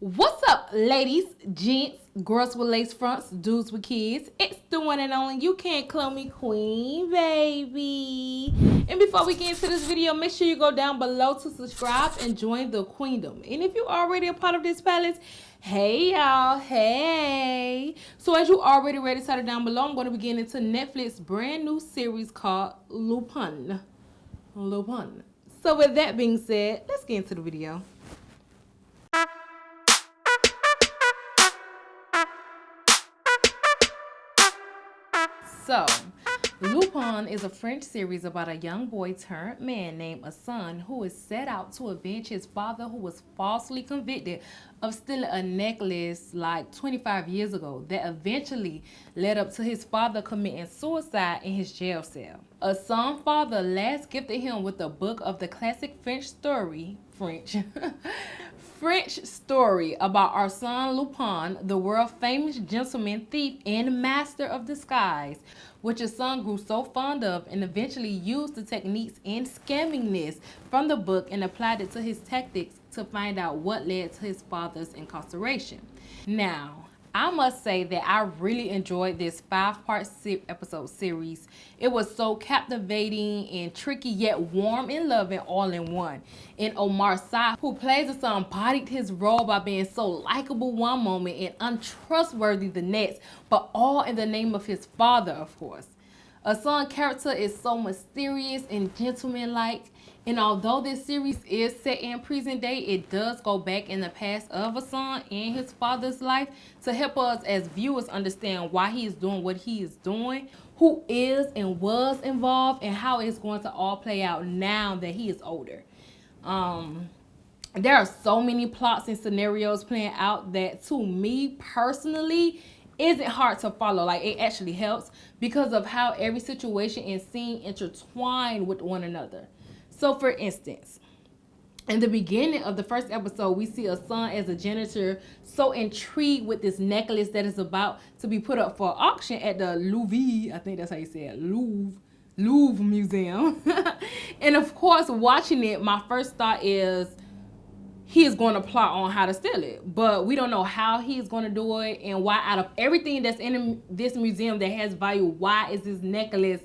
What's up, ladies, gents, girls with lace fronts, dudes with kids? It's the one and only You Can't Clone Me Queen, baby. And before we get into this video, make sure you go down below to subscribe and join the queendom. And if you're already a part of this palace, hey y'all, hey. So as you already read it down below, I'm going to be getting into Netflix's brand new series called Lupin. So with that being said, let's get into the video. So, Lupin is a French series about a young boy turned man named Arsène who is set out to avenge his father who was falsely convicted of stealing a necklace like 25 years ago that eventually led up to his father committing suicide in his jail cell. Arsene's father last gifted him with a book of the classic French story about Arsène Lupin, the world-famous gentleman thief and master of disguise, which his son grew so fond of and eventually used the techniques and scammingness from the book and applied it to his tactics to find out what led to his father's incarceration. Now, I must say that I really enjoyed this 5-part episode series. It was so captivating and tricky yet warm and loving all in one. And Omar Sy, who plays the son, embodied his role by being so likable one moment and untrustworthy the next, but all in the name of his father, of course. Arsene's character is so mysterious and gentlemanlike, and although this series is set in present day, it does go back in the past of Arsène and his father's life to help us as viewers understand why he is doing what he is doing, who is and was involved, and how it's going to all play out now that he is older. There are so many plots and scenarios playing out that, to me personally, isn't hard to follow. Like, it actually helps because of how every situation and scene intertwine with one another. So for instance, in the beginning of the first episode, we see Assene as a janitor so intrigued with this necklace that is about to be put up for auction at the Louvre, I think that's how you say it, Louvre Museum. And of course, watching it, my first thought is he is going to plot on how to steal it. But we don't know how he's going to do it and why. Out of everything that's in this museum that has value, why is this necklace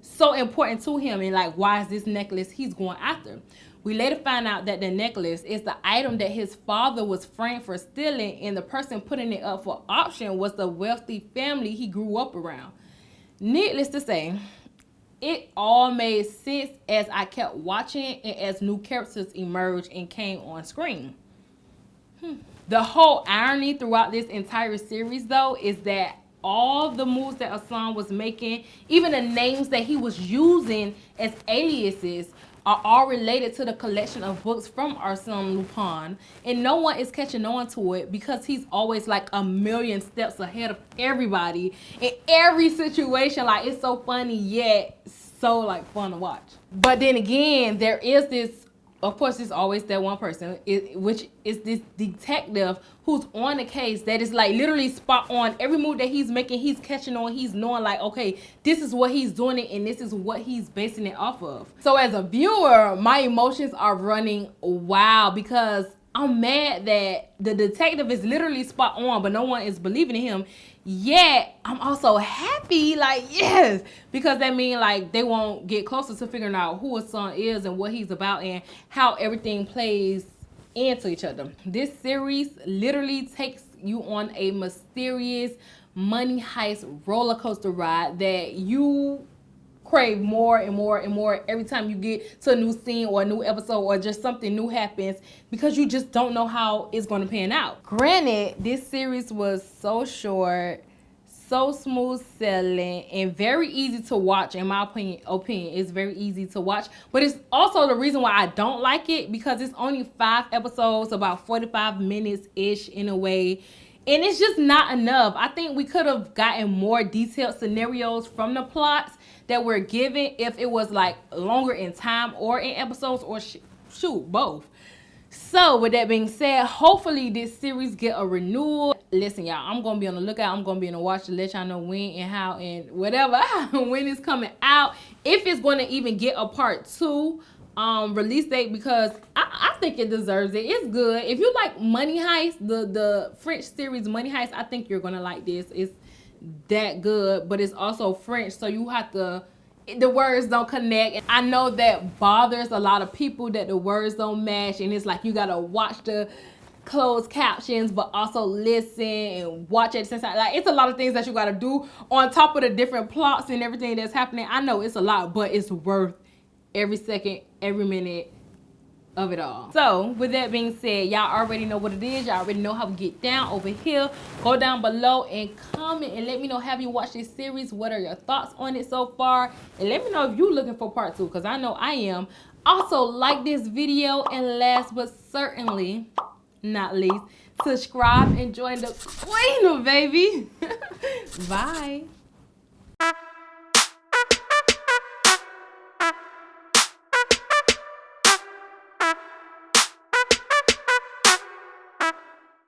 so important to him, and like, why is this necklace he's going after? We later find out that the necklace is the item that his father was framed for stealing, and the person putting it up for auction was the wealthy family he grew up around. Needless to say, it all made sense as I kept watching and as new characters emerged and came on screen. The whole irony throughout this entire series, though, is that all the moves that Arsène was making, even the names that he was using as aliases, are all related to the collection of books from Arsène Lupin, and no one is catching on to it because he's always like a million steps ahead of everybody in every situation. Like, it's so funny yet so like fun to watch. But then again, there is this, of course, there's always that one person, which is this detective who's on the case that is like literally spot on. Every move that he's making, he's catching on. He's knowing like, okay, this is what he's doing it and this is what he's basing it off of. So as a viewer, my emotions are running wild because I'm mad that the detective is literally spot on, but no one is believing in him. Yet I'm also happy, like, yes, because that means like they won't get closer to figuring out who his son is and what he's about and how everything plays into each other. This series literally takes you on a mysterious money heist roller coaster ride that you crave more and more and more every time you get to a new scene or a new episode or just something new happens, because you just don't know how it's going to pan out. Granted, this series was so short, so smooth sailing, and very easy to watch. In my opinion, it's very easy to watch, but it's also the reason why I don't like it, because it's only 5 episodes, about 45 minutes ish in a way, and it's just not enough. I think we could have gotten more detailed scenarios from the plots that were given if it was like longer in time or in episodes, or shoot, both. So with that being said, hopefully this series get a renewal. Listen, y'all, I'm gonna be on the lookout. I'm gonna be in the watch to let y'all know when and how and whatever when it's coming out, if it's gonna even get a part 2. release date because I think it deserves it. It's good. If you like Money Heist, the French series Money Heist, I think you're gonna like this. It's that good, but it's also French, so you have to, the words don't connect. And I know that bothers a lot of people that the words don't match, and it's like you gotta watch the closed captions but also listen and watch at the same time. Like, it's a lot of things that you gotta do on top of the different plots and everything that's happening. I know it's a lot, but it's worth every second, every minute of it all. So with that being said, y'all already know what it is. Y'all already know how we get down over here. Go down below and comment and let me know, have you watched this series? What are your thoughts on it so far? And let me know if you're looking for part 2, because I know I am. Also, like this video, and last but certainly not least, subscribe and join the queen of baby. Bye.